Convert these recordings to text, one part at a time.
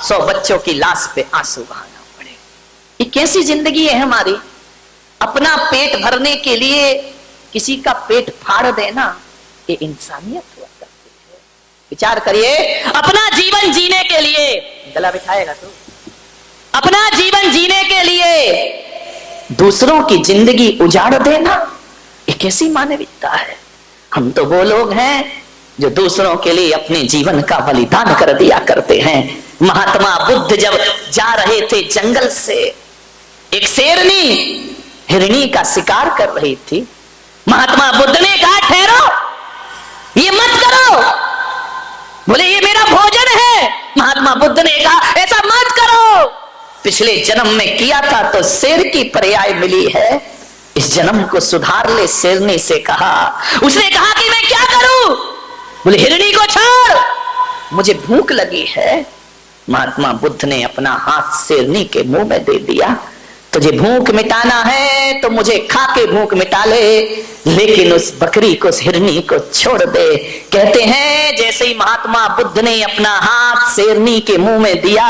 100 बच्चों की लाश पे आंसू बहाना पड़े। ये कैसी जिंदगी है हमारी? अपना पेट भरने के लिए किसी का पेट फाड़ देना, ये इंसानियत हुआ करती है? विचार करिए, अपना जीवन जीने के लिए, गला बिठाएगा तो, अपना जीवन जीने के लिए दूसरों की जिंदगी उजाड़ देना, ये कैसी मानविकता है? हम तो वो लोग हैं जो दूसरों के लिए अपने जीवन का बलिदान कर दिया करते हैं। महात्मा बुद्ध जब जा रहे थे जंगल से, एक शेरनी हिरनी का शिकार कर रही थी। महात्मा बुद्ध ने कहा, ठहरो, ये मत करो। बोले, ये मेरा भोजन है। महात्मा बुद्ध ने कहा, ऐसा मत करो, पिछले जन्म में किया था तो शेर की पर्याय मिली है, इस जन्म को सुधार ले। शेरनी से कहा, उसने कहा कि मैं क्या करूं? बोले, हिरनी को छोड़, मुझे भूख लगी है। महात्मा बुद्ध ने अपना हाथ शेरनी के मुंह में दे दिया, तुझे भूख मिटाना है तो मुझे खा के भूख मिटा ले, लेकिन उस बकरी को, उस हिरनी को छोड़ दे। कहते हैं जैसे ही महात्मा बुद्ध ने अपना हाथ शेरनी के मुंह में दिया,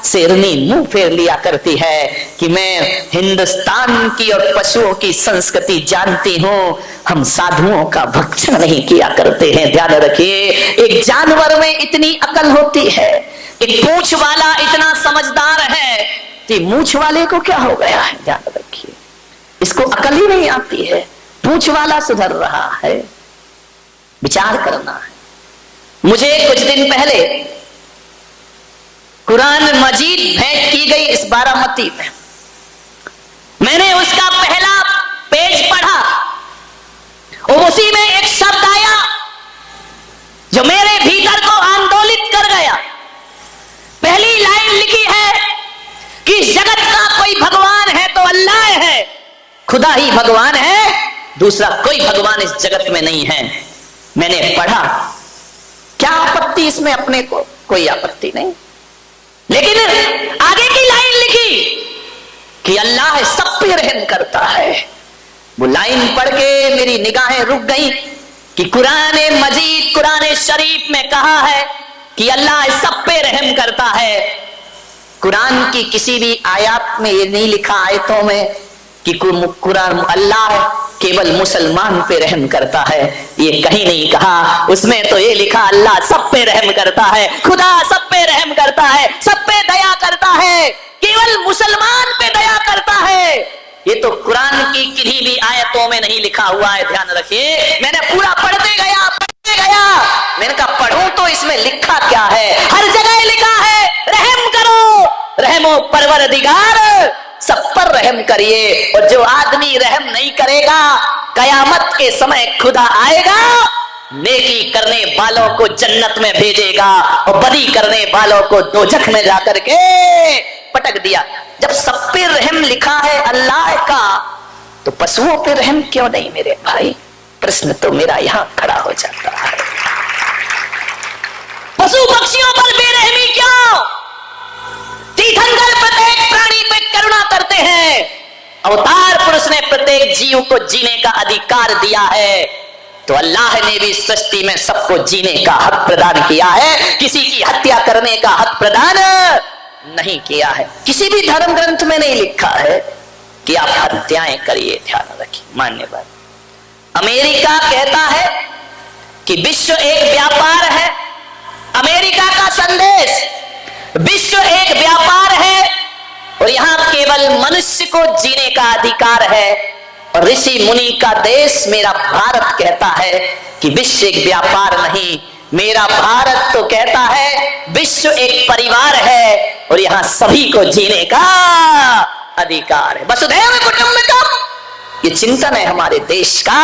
शेरनी मुंह फेर लिया करती है कि मैं हिंदुस्तान की और पशुओं की संस्कृति जानती हूं, हम साधुओं का भक्षण नहीं किया करते हैं। ध्यान रखिए, एक जानवर में इतनी अकल होती है, एक पूंछ वाला इतना समझदार है, कि मूछ वाले को क्या हो गया है? ध्यान रखिए, इसको अकल ही नहीं आती है, पूंछ वाला सुधर रहा है। विचार करना है। मुझे कुछ दिन पहले कुरान मजीद भेंट की गई इस बारामती में, मैंने उसका पहला पेज पढ़ा और उसी में एक शब्द आया जो मेरे भीतर को आंदोलित कर गया। पहली लाइन लिखी है कि जगत का कोई भगवान है तो अल्लाह है, खुदा ही भगवान है, दूसरा कोई भगवान इस जगत में नहीं है। मैंने पढ़ा, क्या आपत्ति इसमें? अपने को कोई आपत्ति नहीं, लेकिन आगे की लाइन लिखी कि अल्लाह सब पे रहम करता है। वो लाइन पढ़ के मेरी निगाहें रुक गई कि कुरान मजीद, कुरान शरीफ में कहा है कि अल्लाह सब पे रहम करता है। कुरान की किसी भी आयत में ये नहीं लिखा, आयतों में, कि कुरान अल्लाह केवल मुसलमान पे रहम करता है, ये कहीं नहीं कहा। उसमें तो ये लिखा अल्लाह सब पे रहम करता है, खुदा सब पे रहम करता है, सब पे दया करता है, केवल मुसलमान पे दया करता है। ये तो कुरान की किसी भी आयतों में नहीं लिखा हुआ है। ध्यान रखिए, मैंने पूरा पढ़ते गया, मैंने कहा पढ़ूं तो इसमें लिखा क्या है? हर जगह लिखा है रहम करो, रहमो परवरदिगार, सब पर रहम करिए। और जो आदमी रहम नहीं करेगा, कयामत के समय खुदा आएगा, नेकी करने वालों को जन्नत में भेजेगा और बदी करने वालों को दोजख में जाकर के पटक दिया। जब सब पे रहम लिखा है अल्लाह का, तो पशुओं पे रहम क्यों नहीं मेरे भाई? प्रश्न तो मेरा यहां खड़ा हो जाता है। पशु पक्षियों पर बेरहमी क्यों? तीर्थंकर प्रत्येक प्राणी पे करुणा करते हैं। अवतार पुरुष ने प्रत्येक जीव को जीने का अधिकार दिया है, तो अल्लाह ने भी सृष्टि में सबको जीने का हक प्रदान किया है, किसी की हत्या करने का हक प्रदान नहीं किया है। किसी भी धर्म ग्रंथ में नहीं लिखा है कि आप हत्याएं करिए। ध्यान रखिए, मान्यवर। अमेरिका कहता है कि विश्व एक व्यापार है। अमेरिका का संदेश, विश्व एक व्यापार है और यहां केवल मनुष्य को जीने का अधिकार है। और ऋषि मुनि का देश मेरा भारत कहता है कि विश्व एक व्यापार नहीं, मेरा भारत तो कहता है विश्व एक परिवार है और यहां सभी को जीने का अधिकार है। वसुधैव कुटुंबकम, ये चिंतन है हमारे देश का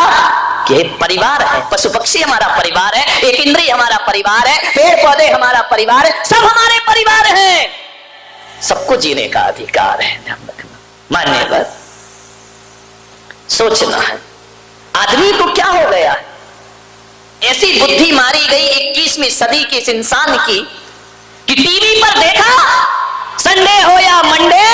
कि एक परिवार है, पशु पक्षी हमारा परिवार है, एक इंद्रिय हमारा परिवार है, पेड़ पौधे हमारा परिवार है, सब हमारे परिवार हैं, सबको जीने का अधिकार है। ध्यान रखना, मान्यवर। सोचना है आदमी को क्या हो गया है? ऐसी बुद्धि मारी गई 21वीं सदी की इस इंसान की कि टीवी पर देखा संडे हो या मंडे,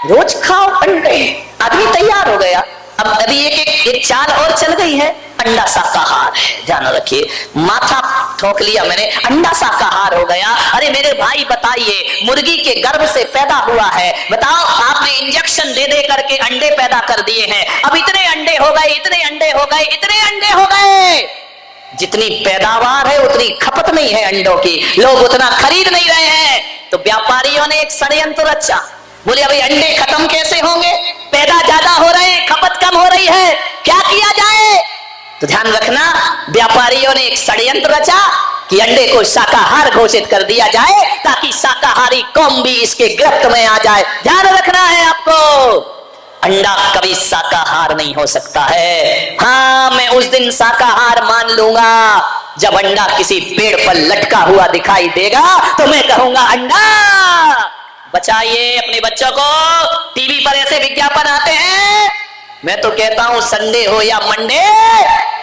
रोज खाओ अंडे। आदमी तैयार हो गया। अब अभी एक चाल और चल गई है, अंडा शाकाहार है। ध्यान रखिए, माथा ठोक लिया मैंने, अंडा शाकाहार हो गया। अरे मेरे भाई बताइए, मुर्गी के गर्भ से पैदा हुआ है, बताओ आपने इंजेक्शन दे दे करके अंडे पैदा कर दिए हैं, अब इतने अंडे हो गए, इतने अंडे हो गए, इतने अंडे हो गए, जितनी पैदावार है उतनी खपत नहीं है अंडों की, लोग उतना खरीद नहीं रहे हैं। तो व्यापारियों ने एक षड्यंत्र रचा, बोले अभी अंडे खत्म कैसे होंगे, पैदा ज्यादा हो रहे हैं, खपत कम हो रही है, क्या किया जाए। तो ध्यान रखना, व्यापारियों ने एक षड्यंत्र रचा कि अंडे को शाकाहार घोषित कर दिया जाए ताकि शाकाहारी कौम भी इसके गिरफ्त में आ जाए। ध्यान रखना है आपको, अंडा कभी शाकाहार नहीं हो सकता है। हाँ, मैं उस दिन शाकाहार मान लूंगा जब अंडा किसी पेड़ पर लटका हुआ दिखाई देगा, तो मैं कहूंगा अंडा बचाइए अपने बच्चों को। टीवी पर ऐसे विज्ञापन आते हैं, मैं तो कहता हूं संडे हो या मंडे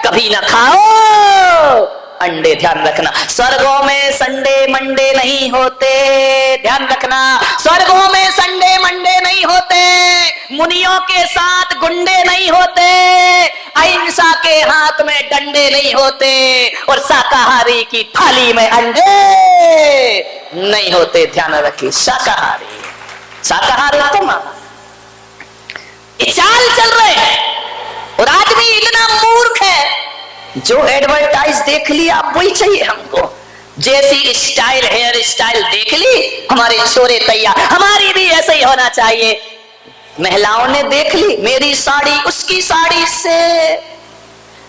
कभी ना खाओ अंडे। ध्यान रखना, स्वर्गों में संडे मंडे नहीं होते, ध्यान रखना, स्वर्गों में संडे मंडे नहीं होते, मुनियों के साथ गुंडे नहीं होते, अहिंसा के हाथ में डंडे नहीं होते, और शाकाहारी की थाली में अंडे नहीं होते। ध्यान रखिए, शाकाहारी, शाकाहारी उत्तम चाल चल रहे हैं। और आदमी इतना मूर्ख है, जो एडवर्टाइज देख लिया वही चाहिए हमको, जैसी स्टाइल हेयर स्टाइल देख ली हमारे छोरे तैयार, हमारी भी ऐसे ही होना चाहिए। महिलाओं ने देख ली मेरी साड़ी उसकी साड़ी से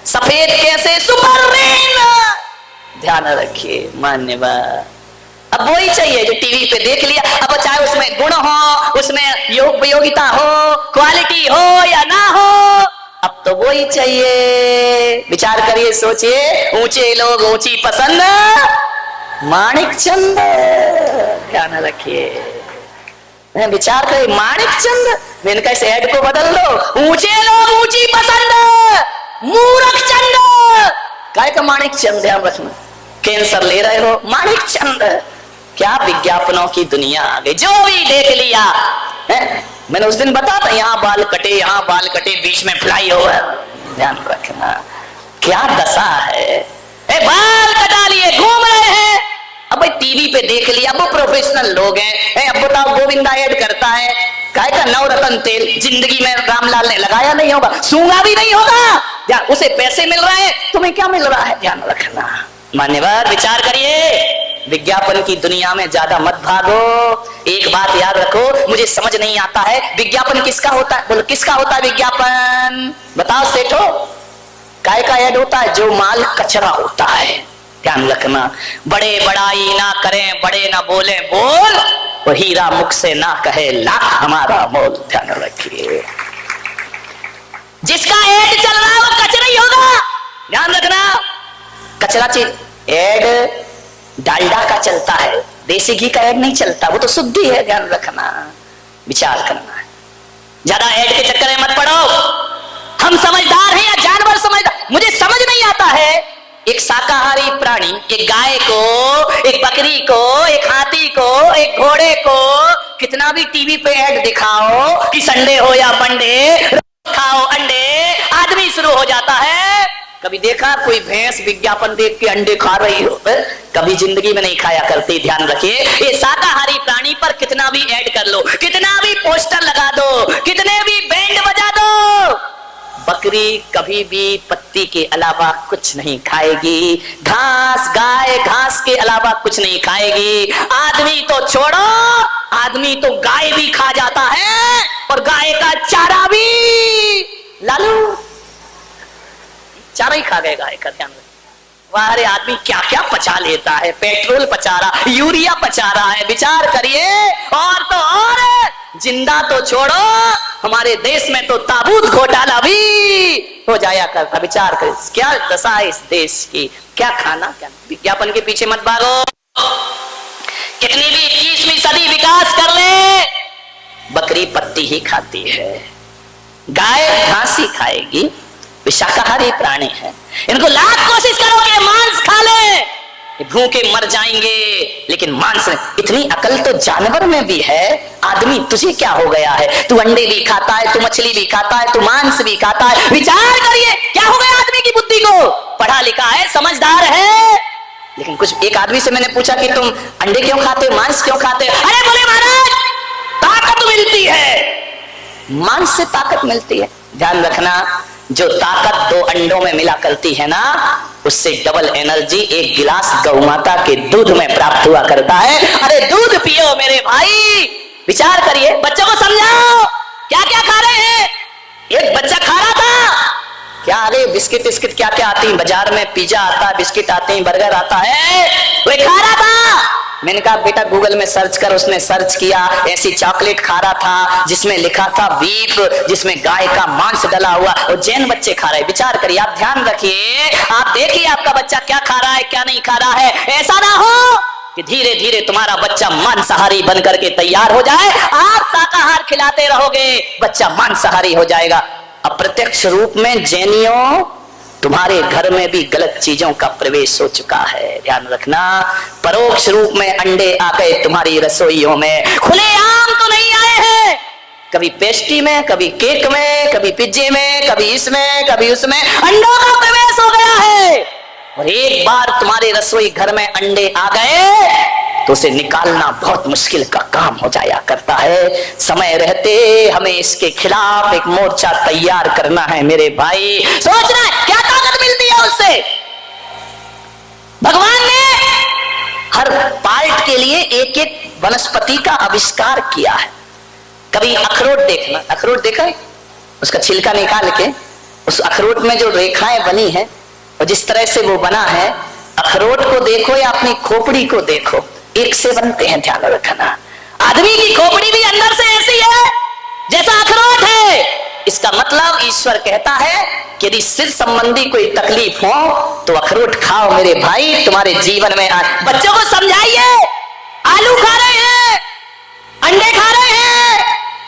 सफेद कैसे, सुपर रेन। ध्यान रखिए मान्यवर, अब वही चाहिए जो टीवी पे देख लिया। अब चाहे उसमें गुण हो, उसमें योग्यता हो, क्वालिटी हो या ना हो, अब तो वही चाहिए। विचार करिए, सोचिए, ऊंचे लोग ऊंची पसंद, माणिक चंद। ध्यान रखिए, विचार करिए, माणिक चंद, मैंने कहा इस ऐड को बदल दो, ऊंचे लोग ऊंची पसंद, मूर्ख चंद। काय का माणिक चंद, ध्यान रखना, कैंसर ले रहे हो माणिक चंद, क्या विज्ञापनों की दुनिया आ गई, जो भी देख लिया है। मैंने उस दिन बताया था, यहाँ बाल कटे, यहाँ बाल कटे, बीच में फ्लाई ओवर। ध्यान रखना, क्या दशा है, बाल कटा लिए घूम रहे हैं। अब भाई टीवी पे देख लिया, वो प्रोफेशनल लोग हैं। अब बताओ, गोविंदा ऐड करता है, काय का नवरत्न तेल, जिंदगी में रामलाल ने लगाया नहीं होगा, सूंघा भी नहीं होगा, उसे पैसे मिल रहे हैं, तुम्हें क्या मिल रहा है। ध्यान रखना मान्यवर, विचार करिए, विज्ञापन की दुनिया में ज्यादा मत भागो। एक बात याद रखो, मुझे समझ नहीं आता है विज्ञापन किसका होता है, बोलो किसका होता है विज्ञापन, बताओ सेठो, काय का ऐड होता है, जो माल कचरा होता है। ध्यान रखना, बड़े बड़ाई ना करें, बड़े ना बोले बोल, वो हीरा मुख से ना कहे लाख हमारा मोल। ध्यान रखिए, जिसका ऐड चल रहा है वो कचरा ही होगा। ध्यान रखना, कचरा चीज ऐड डालडा का चलता है, देसी घी का ऐड नहीं चलता, वो तो शुद्धि है। ध्यान रखना, विचार करना है, ज्यादा ऐड के चक्कर में मत पड़ो। हम समझदार हैं या जानवर समझदार, मुझे समझ नहीं आता है। एक शाकाहारी प्राणी, एक गाय को, एक बकरी को, एक हाथी को, एक घोड़े को कितना भी टीवी पे ऐड दिखाओ कि संडे हो या मंडे खाओ अंडे, आदमी शुरू हो जाता है। कभी देखा कोई भैंस विज्ञापन देख के अंडे खा रही हो, कभी जिंदगी में नहीं खाया करती। ध्यान रखिए, ये शाकाहारी प्राणी पर कितना भी ऐड कर लो, कितना भी पोस्टर लगा दो, कितने भी बैंड बजा दो, बकरी कभी भी पत्ती के अलावा कुछ नहीं खाएगी। घास, गाय घास के अलावा कुछ नहीं खाएगी। आदमी तो छोड़ो, आदमी तो गाय भी खा जाता है, और गाय का चारा भी, लालू चारा ही खा गए गाय का। ध्यान वारे आदमी क्या क्या पचा लेता है, पेट्रोल पचा रहा, यूरिया पचा रहा है। विचार करिए, और तो और जिंदा तो छोड़ो, हमारे देश में तो ताबूत घोटाला भी हो जाया करता। विचार करिए, क्या दशा है इस देश की, क्या खाना, क्या विज्ञापन के पीछे मत भागो। कितनी भी 21वीं सदी विकास कर ले, बकरी पत्ती ही खाती है, गाय घास ही खाएगी, शाकाहारी प्राणी है। इनको लाख कोशिश करो कि मांस खा ले, भूखे मर जाएंगे, लेकिन मांस, इतनी अकल तो जानवर में भी है। आदमी तुझे क्या हो गया है, तू अंडे भी खाता है, तू मछली भी खाता है, तू मांस भी खाता है। विचार करिए, क्या हो गया आदमी की बुद्धि को, पढ़ा लिखा है, समझदार है, लेकिन लेकिन कुछ एक आदमी से मैंने पूछा कि तुम अंडे क्यों खाते हो, मांस क्यों खाते हो? अरे बोले महाराज ताकत मिलती है, मांस से ताकत मिलती है। ध्यान रखना, जो ताकत 2 अंडों में मिला करती है ना, उससे डबल एनर्जी 1 गिलास गौ माता के दूध में प्राप्त हुआ करता है। अरे दूध पियो मेरे भाई, विचार करिए, बच्चों को समझाओ क्या क्या खा रहे हैं। एक बच्चा खा रहा था क्या, अरे बिस्किट बिस्किट क्या क्या आती है बाजार में, पिज्जा आता है, बिस्किट आते हैं, बर्गर आता है, वो खा रहा था। मैंने कहा बेटा गूगल में सर्च कर, उसने सर्च किया, ऐसी चॉकलेट खा रहा था जिसमें लिखा था बीफ, जिसमें गाय का मांस डला हुआ, और जैन बच्चे खा रहे हैं। विचार करिए, आप ध्यान रखिए, आप देखिए आपका बच्चा क्या खा रहा है क्या नहीं खा रहा है। ऐसा ना हो कि धीरे धीरे तुम्हारा बच्चा मांसाहारी बन करके तैयार हो जाए। आप शाकाहार खिलाते रहोगे, बच्चा मांसाहारी हो जाएगा। अप्रत्यक्ष रूप में जैनियों तुम्हारे घर में भी गलत चीजों का प्रवेश हो चुका है, ध्यान रखना। परोक्ष रूप में अंडे आ गए तुम्हारी रसोइयों में, खुलेआम तो नहीं आए हैं, कभी पेस्ट्री में, कभी केक में, कभी पिज्जे में, कभी इसमें, कभी उसमें अंडों का प्रवेश हो गया है। और एक बार तुम्हारे रसोई घर में अंडे आ गए तो उसे निकालना बहुत मुश्किल का काम हो जाया करता है। समय रहते हमें इसके खिलाफ एक मोर्चा तैयार करना है मेरे भाई। सोचना है क्या ताकत मिलती है उससे। भगवान ने हर पार्ट के लिए एक एक वनस्पति का आविष्कार किया है। कभी अखरोट देखना, अखरोट देखा है? उसका छिलका निकाल के उस अखरोट में जो रेखाएं बनी है और जिस तरह से वो बना है, अखरोट को देखो या अपनी खोपड़ी को देखो, एक से बनते हैं, ध्यान रखना। आदमी की खोपड़ी भी अंदर से ऐसी है जैसा अखरोट है। इसका मतलब ईश्वर कहता है कि यदि सिर संबंधी कोई तकलीफ हो तो अखरोट खाओ मेरे भाई, तुम्हारे जीवन में आ। बच्चों को समझाइए, आलू खा रहे हैं, अंडे खा रहे हैं,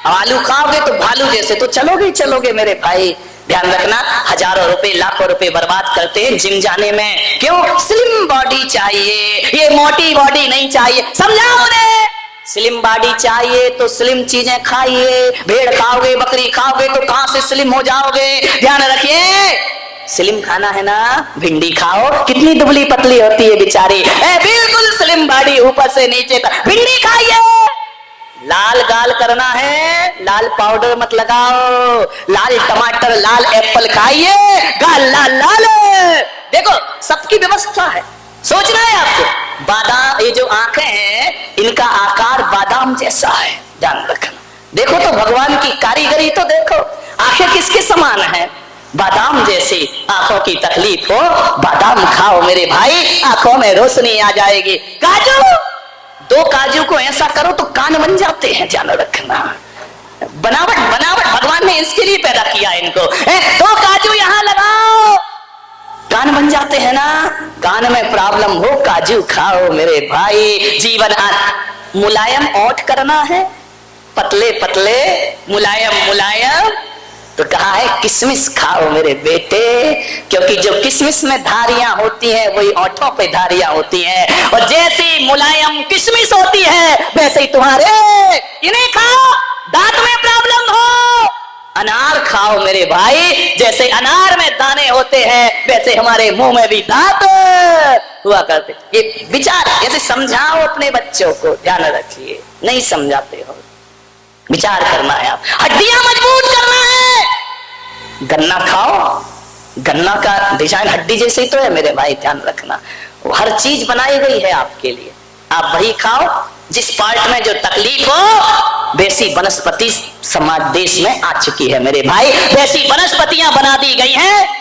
आलू खाओगे तो भालू जैसे तो चलोगे ही चलोगे मेरे भाई। ध्यान रखना, हजारों रुपए लाखों रुपए बर्बाद करते हैं जिम जाने में, क्यों? स्लिम बॉडी चाहिए, ये मोटी बॉडी नहीं चाहिए। समझाओ उन्हें, स्लिम बॉडी चाहिए तो स्लिम चीजें खाइए। भेड़ खाओगे, बकरी खाओगे तो कहां से स्लिम हो जाओगे? ध्यान रखिए, स्लिम खाना है ना, भिंडी खाओ, कितनी दुबली पतली होती है बेचारी, बिल्कुल स्लिम बॉडी ऊपर से नीचे तक। भिंडी खाइए। लाल गाल करना है, लाल पाउडर मत लगाओ, लाल टमाटर लाल एप्पल खाइए, गाल लाल लाल। देखो सबकी व्यवस्था है, सोचना है आपको। बादाम, ये जो आंखें हैं इनका आकार बादाम जैसा है, ध्यान रखना। देखो तो भगवान की कारीगरी तो देखो, आंखें किसके समान है? बादाम जैसी। आंखों की तकलीफ हो, बादाम खाओ मेरे भाई, आंखों में रोशनी आ जाएगी। काजू, 2 काजू को ऐसा करो तो कान बन जाते हैं, ध्यान रखना। बनावट बनावट भगवान ने इसके लिए पैदा किया इनको। 2 काजू यहां लगाओ, कान बन जाते हैं ना। कान में प्रॉब्लम हो, काजू खाओ मेरे भाई। जीवन मुलायम ओठ करना है, पतले पतले मुलायम मुलायम, तो कहा है किशमिश खाओ मेरे बेटे, क्योंकि जो किशमिश में धारियां होती हैं वही ओठों पे धारियां होती हैं, और जैसी मुलायम किशमिश होती है वैसे ही तुम्हारे इन्हें खाओ। दांत में प्रॉब्लम हो, अनार खाओ मेरे भाई, जैसे अनार में दाने होते हैं वैसे हमारे मुंह में भी दांत हुआ करते। ये विचार ऐसे समझाओ अपने बच्चों को, ध्यान रखिए। नहीं समझाते हो, विचार करना है, आप हड्डियां मजबूत करना है। गन्ना खाओ, गन्ना का डिजाइन हड्डी जैसे ही तो है मेरे भाई, ध्यान रखना। वो हर चीज बनाई गई है आपके लिए, आप वही खाओ। जिस पार्ट में जो तकलीफ हो, वैसी वनस्पति समाज देश में आ चुकी है मेरे भाई, वैसी वनस्पतियां बना दी गई हैं